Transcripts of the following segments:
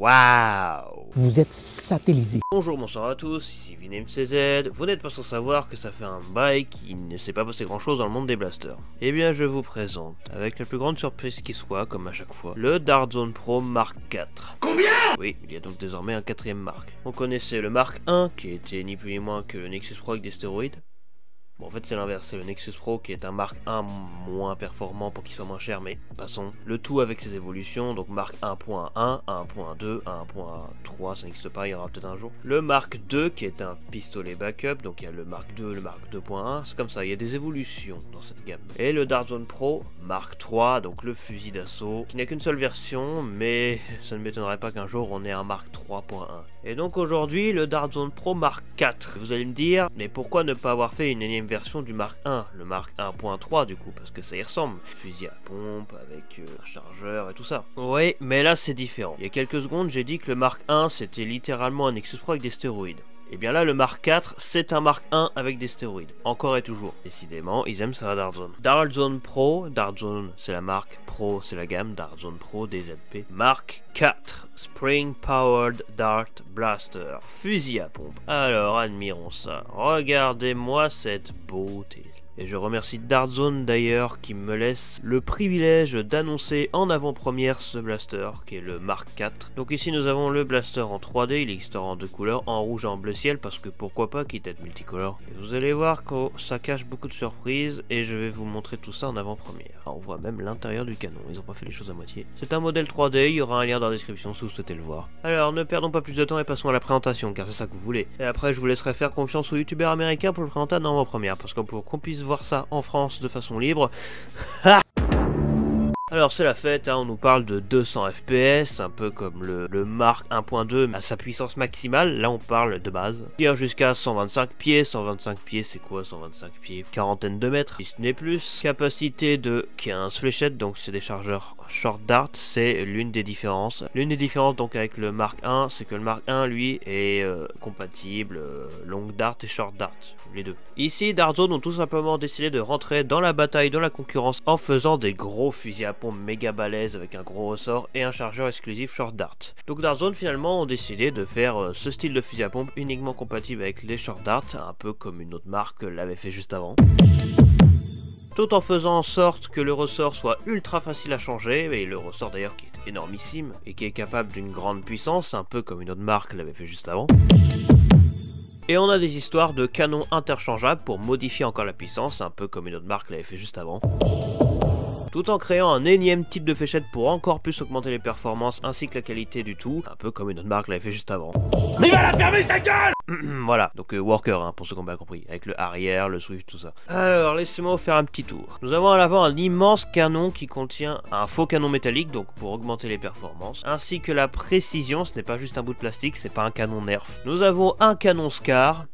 Waouh! Vous êtes satellisé. Bonjour, bonsoir à tous, ici VinMCZ. Vous n'êtes pas sans savoir que ça fait un bail qu'il ne s'est pas passé grand chose dans le monde des blasters. Eh bien, je vous présente, avec la plus grande surprise qui soit, comme à chaque fois, le Dartzone Pro Mark IV. Combien? Oui, il y a donc désormais un quatrième Mark. On connaissait le Mark 1, qui était ni plus ni moins que le Nexus Pro avec des stéroïdes. Bon, en fait, c'est l'inverse, c'est le Nexus Pro qui est un Mark 1 moins performant pour qu'il soit moins cher, mais passons. Le tout avec ses évolutions, donc Mark 1.1, 1.2, 1.3, ça n'existe pas, il y aura peut-être un jour. Le Mark 2 qui est un pistolet backup, donc il y a le Mark 2, le Mark 2.1, c'est comme ça, il y a des évolutions dans cette gamme. Et le Dartzone Pro Mark 3, donc le fusil d'assaut, qui n'a qu'une seule version, mais ça ne m'étonnerait pas qu'un jour on ait un Mark 3.1. Et donc aujourd'hui, le Dartzone Pro Mark 4. Vous allez me dire, mais pourquoi ne pas avoir fait une énième version du Mark 1, le Mark 1.3 du coup, parce que ça y ressemble. Fusil à pompe avec un chargeur et tout ça. Oui, mais là c'est différent. Il y a quelques secondes, j'ai dit que le Mark 1 c'était littéralement un Nexus Pro avec des stéroïdes. Et bien là, le Mark 4, c'est un Mark 1 avec des stéroïdes. Encore et toujours. Décidément, ils aiment ça à Dartzone. Dartzone Pro, Dartzone c'est la marque, Pro c'est la gamme, Dartzone Pro DZP. Mark 4, Spring Powered Dart Blaster. Fusil à pompe. Alors, admirons ça. Regardez-moi cette beauté. Et je remercie Dartzone d'ailleurs qui me laisse le privilège d'annoncer en avant-première ce blaster qui est le Mark IV. Donc ici nous avons le blaster en 3D, il existera en deux couleurs, en rouge et en bleu ciel parce que pourquoi pas quitte à être multicolore. Et vous allez voir que ça cache beaucoup de surprises et je vais vous montrer tout ça en avant-première. On voit même l'intérieur du canon, ils ont pas fait les choses à moitié. C'est un modèle 3D, il y aura un lien dans la description si vous souhaitez le voir. Alors ne perdons pas plus de temps et passons à la présentation car c'est ça que vous voulez. Et après je vous laisserai faire confiance aux youtubeurs américains pour le présenter en avant-première parce que pour qu'on puisse voir ça en France de façon libre. Alors c'est la fête, hein, on nous parle de 200 FPS, un peu comme le Mark 1.2 à sa puissance maximale, là on parle de base. Tire jusqu'à 125 pieds, 125 pieds c'est quoi 125 pieds? Quarantaine de mètres, si ce n'est plus. Capacité de 15 fléchettes, donc c'est des chargeurs short dart, c'est l'une des différences. L'une des différences donc avec le Mark 1, c'est que le Mark 1 lui est compatible long dart et short dart, les deux. Ici Dartzone ont tout simplement décidé de rentrer dans la bataille de la concurrence en faisant des gros fusils à pompe méga balèzes avec un gros ressort et un chargeur exclusif short dart. Donc Dartzone finalement ont décidé de faire ce style de fusil à pompe uniquement compatible avec les short dart, un peu comme une autre marque l'avait fait juste avant. Tout en faisant en sorte que le ressort soit ultra facile à changer, et le ressort d'ailleurs qui est énormissime et qui est capable d'une grande puissance, un peu comme une autre marque l'avait fait juste avant. Et on a des histoires de canons interchangeables pour modifier encore la puissance, un peu comme une autre marque l'avait fait juste avant. Tout en créant un énième type de fléchette pour encore plus augmenter les performances ainsi que la qualité du tout, un peu comme une autre marque l'avait fait juste avant. Mais il va la fermer sa gueule! Voilà, donc Worker hein, pour ceux qui n'ont pas compris, avec le arrière, le Swift, tout ça. Alors laissez-moi vous faire un petit tour. Nous avons à l'avant un immense canon qui contient un faux canon métallique, donc pour augmenter les performances, ainsi que la précision, ce n'est pas juste un bout de plastique, c'est pas un canon Nerf. Nous avons un canon Scar,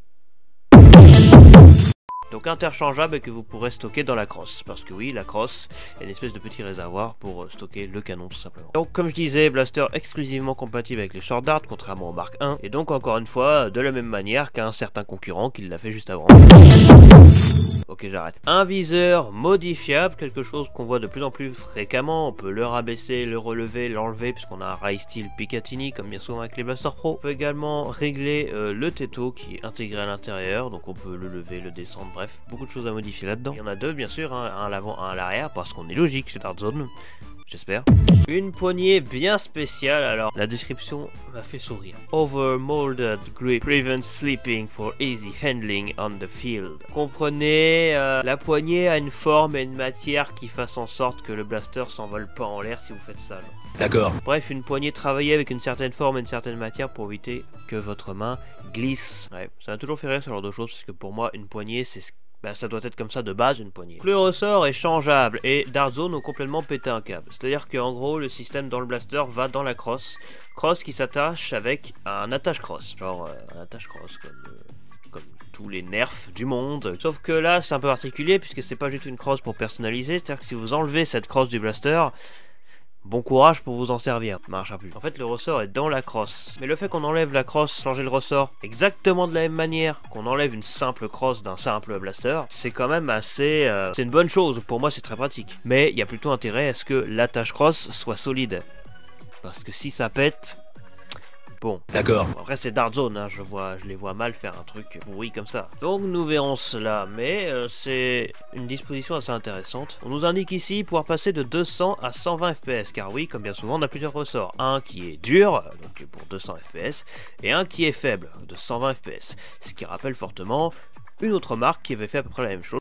donc interchangeable et que vous pourrez stocker dans la crosse, parce que oui, la crosse est une espèce de petit réservoir pour stocker le canon tout simplement. Donc comme je disais, blaster exclusivement compatible avec les short dart, contrairement au Mark 1, et donc encore une fois, de la même manière qu'un certain concurrent qui l'a fait juste avant. Ok, j'arrête. Un viseur modifiable, quelque chose qu'on voit de plus en plus fréquemment, on peut le rabaisser, le relever, l'enlever, puisqu'on a un rail style Picatinny, comme bien souvent avec les blasters pro. On peut également régler le této qui est intégré à l'intérieur, donc on peut le lever, le descendre, bref, beaucoup de choses à modifier là-dedans. Il y en a deux bien sûr, hein, un à l'avant, un à l'arrière, parce qu'on est logique chez Dartzone. J'espère. Une poignée bien spéciale, alors la description m'a fait sourire. Overmolded grip prevents slipping for easy handling on the field. Comprenez, la poignée a une forme et une matière qui fasse en sorte que le blaster s'envole pas en l'air si vous faites ça. D'accord. Bref, une poignée travaillée avec une certaine forme et une certaine matière pour éviter que votre main glisse. Ouais, ça m'a toujours fait rire ce genre de choses parce que pour moi une poignée c'est ça doit être comme ça de base une poignée. Le ressort est changeable et Dartzone ont complètement pété un câble. C'est-à-dire qu'en gros le système dans le blaster va dans la crosse. Crosse qui s'attache avec un attache-crosse. Genre un attache-crosse comme tous les nerfs du monde. Sauf que là c'est un peu particulier puisque c'est pas juste une crosse pour personnaliser. C'est-à-dire que si vous enlevez cette crosse du blaster, bon courage pour vous en servir, ça marchera plus. En fait le ressort est dans la crosse. Mais le fait qu'on enlève la crosse, changer le ressort exactement de la même manière qu'on enlève une simple crosse d'un simple blaster, c'est quand même assez... c'est une bonne chose, pour moi c'est très pratique. Mais il y a plutôt intérêt à ce que l'attache crosse soit solide. Parce que si ça pète, bon. D'accord. Après c'est Dark Zone, hein, je les vois mal faire un truc pourri comme ça. Donc nous verrons cela, mais c'est une disposition assez intéressante. On nous indique ici pouvoir passer de 200 à 120 fps, car oui, comme bien souvent, on a plusieurs ressorts. Un qui est dur, donc pour 200 fps, et un qui est faible, de 120 fps. Ce qui rappelle fortement une autre marque qui avait fait à peu près la même chose.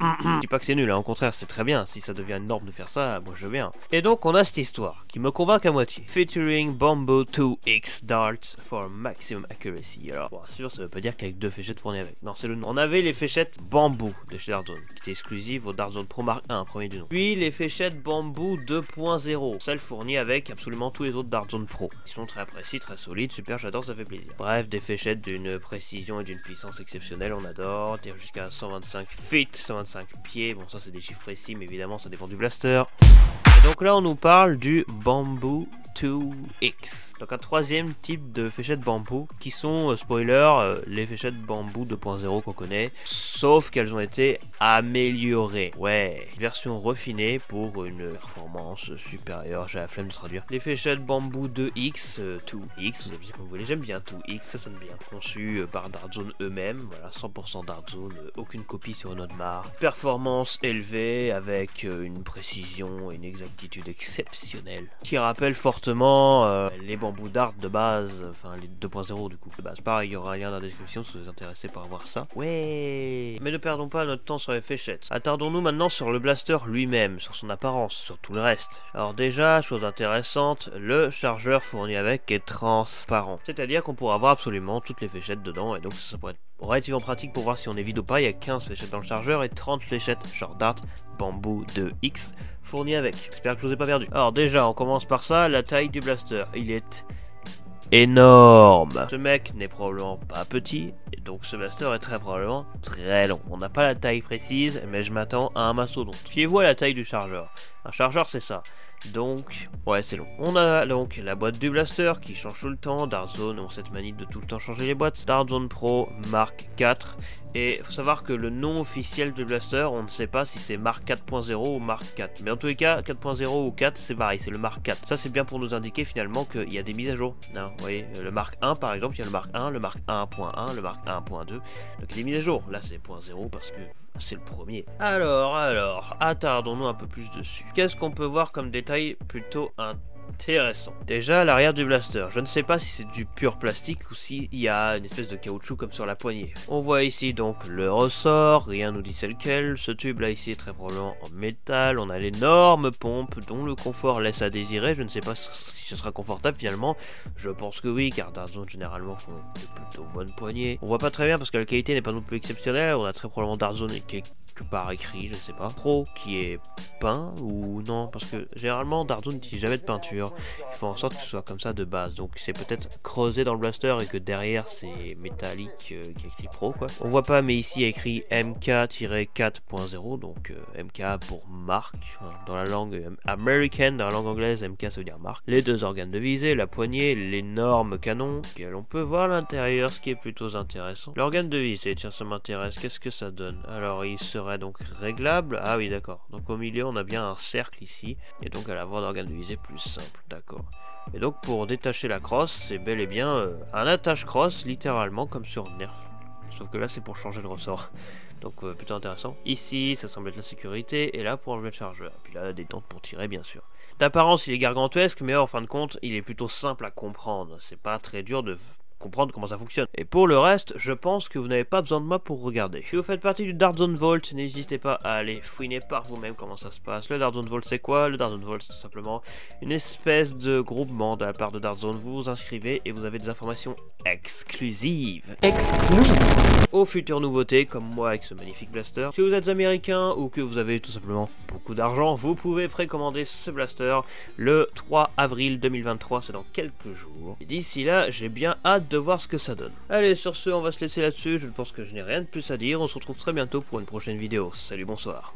Je dis pas que c'est nul, hein, au contraire c'est très bien, si ça devient une norme de faire ça, moi je veux bien. Et donc on a cette histoire, qui me convainc à moitié. Featuring Bamboo 2X darts for maximum accuracy. Alors, bon, sûr, ça veut pas dire qu'avec 2 fléchettes fournies avec. Non, c'est le nom. On avait les fléchettes Bamboo de chez Dark Zone, qui étaient exclusives au Dark Zone Pro Mark 1, premier du nom. Puis les fléchettes Bamboo 2.0, celles fournies avec absolument tous les autres Dark Zone Pro. Ils sont très précis, très solides, super, j'adore, ça fait plaisir. Bref, des fléchettes d'une précision et d'une puissance exceptionnelle, on adore. Tire jusqu'à 125 feet, 125 pieds, bon ça c'est des chiffres précis mais évidemment ça dépend du blaster. Et donc là on nous parle du Bamboo 2X, donc un troisième type de fléchettes bambou qui sont, spoiler, les fléchettes bambou 2.0 qu'on connaît, sauf qu'elles ont été améliorées. Ouais, version refinée pour une performance supérieure, j'ai la flemme de traduire. Les fléchettes bambou 2X, 2X, vous appelez comme vous voulez, j'aime bien 2X, ça sonne bien. Conçues par Dark Zone eux-mêmes, voilà, 100% Dark Zone, aucune copie sur une autre marque. Performance élevée avec une précision et une exactitude exceptionnelle qui rappelle fortement les bambous d'art de base, enfin les 2.0 du coup de base. Pareil, il y aura un lien dans la description si vous êtes intéressé par voir ça. Ouais. Mais ne perdons pas notre temps sur les fléchettes. Attardons-nous maintenant sur le blaster lui-même, sur son apparence, sur tout le reste. Alors déjà, chose intéressante, le chargeur fourni avec est transparent. C'est-à-dire qu'on pourra voir absolument toutes les fléchettes dedans et donc ça pourrait être relativement pratique pour voir si on est vide ou pas. Il y a 15 fléchettes dans le chargeur et 30 fléchettes Short Dart Bamboo 2X fournies avec. J'espère que je vous ai pas perdu. Alors déjà, on commence par ça, la taille du blaster. Il est énorme. Ce mec n'est probablement pas petit, et donc ce blaster est très probablement très long. On n'a pas la taille précise, mais je m'attends à un mastodonte. Fiez-vous à la taille du chargeur. Un chargeur, c'est ça. Donc, ouais, c'est long. On a donc la boîte du blaster qui change tout le temps. Dark Zone ont cette manie de tout le temps changer les boîtes. Dark Zone Pro Mark 4. Et il faut savoir que le nom officiel du blaster, on ne sait pas si c'est Mark 4.0 ou Mark 4. Mais en tous les cas, 4.0 ou 4, c'est pareil, c'est le Mark 4. Ça, c'est bien pour nous indiquer finalement qu'il y a des mises à jour. Hein, vous voyez, le Mark 1 par exemple, il y a le Mark 1, le Mark 1.1, le Mark 1.2. Donc il y a des mises à jour. Là, c'est 0.0 parce que c'est le premier. Alors, attardons-nous un peu plus dessus. Qu'est-ce qu'on peut voir comme détail plutôt intéressant? Déjà, l'arrière du blaster. Je ne sais pas si c'est du pur plastique ou s'il y a une espèce de caoutchouc comme sur la poignée. On voit ici donc le ressort, rien nous dit c'est lequel. Ce tube là ici est très probablement en métal. On a l'énorme pompe dont le confort laisse à désirer. Je ne sais pas si ce sera confortable finalement. Je pense que oui, car Dark Zone généralement font de plutôt bonnes poignées. On voit pas très bien parce que la qualité n'est pas non plus exceptionnelle. On a très probablement Dark Zone quelque part écrit, je ne sais pas. Pro qui est peint ou non, parce que généralement Dark Zone n'utilise jamais de peinture. Il faut en sorte que ce soit comme ça de base. Donc c'est peut-être creusé dans le blaster et que derrière c'est métallique qui est écrit Pro quoi. On voit pas, mais ici il y a écrit MK-4.0, donc MK pour marque. Dans la langue américaine, dans la langue anglaise, MK ça veut dire marque. Les deux organes de visée, la poignée, l'énorme canon. On peut voir l'intérieur, ce qui est plutôt intéressant. L'organe de visée, tiens ça m'intéresse, qu'est-ce que ça donne? Alors il serait donc réglable. Ah oui d'accord, donc au milieu on a bien un cercle ici, et donc à l'avant d'organe de visée plus simple, d'accord. Et donc pour détacher la crosse, c'est bel et bien un attache-crosse, littéralement comme sur Nerf. Sauf que là c'est pour changer le ressort. Donc plutôt intéressant. Ici ça semble être la sécurité, et là pour enlever le chargeur. Et puis là des dents pour tirer bien sûr. D'apparence il est gargantuesque, mais en fin de compte il est plutôt simple à comprendre. C'est pas très dur de comprendre comment ça fonctionne. Et pour le reste, je pense que vous n'avez pas besoin de moi pour regarder. Si vous faites partie du Dark Zone Vault, n'hésitez pas à aller fouiner par vous-même comment ça se passe. Le Dark Zone Vault c'est quoi? Le Dark Zone Vault c'est tout simplement une espèce de groupement de la part de Dark Zone. Vous vous inscrivez et vous avez des informations exclusives. Aux futures nouveautés, comme moi avec ce magnifique blaster. Si vous êtes américain ou que vous avez tout simplement beaucoup d'argent, vous pouvez précommander ce blaster le 3 avril 2023, c'est dans quelques jours. Et d'ici là, j'ai bien hâte de voir ce que ça donne. Allez, sur ce, on va se laisser là-dessus. Je pense que je n'ai rien de plus à dire. On se retrouve très bientôt pour une prochaine vidéo. Salut, bonsoir.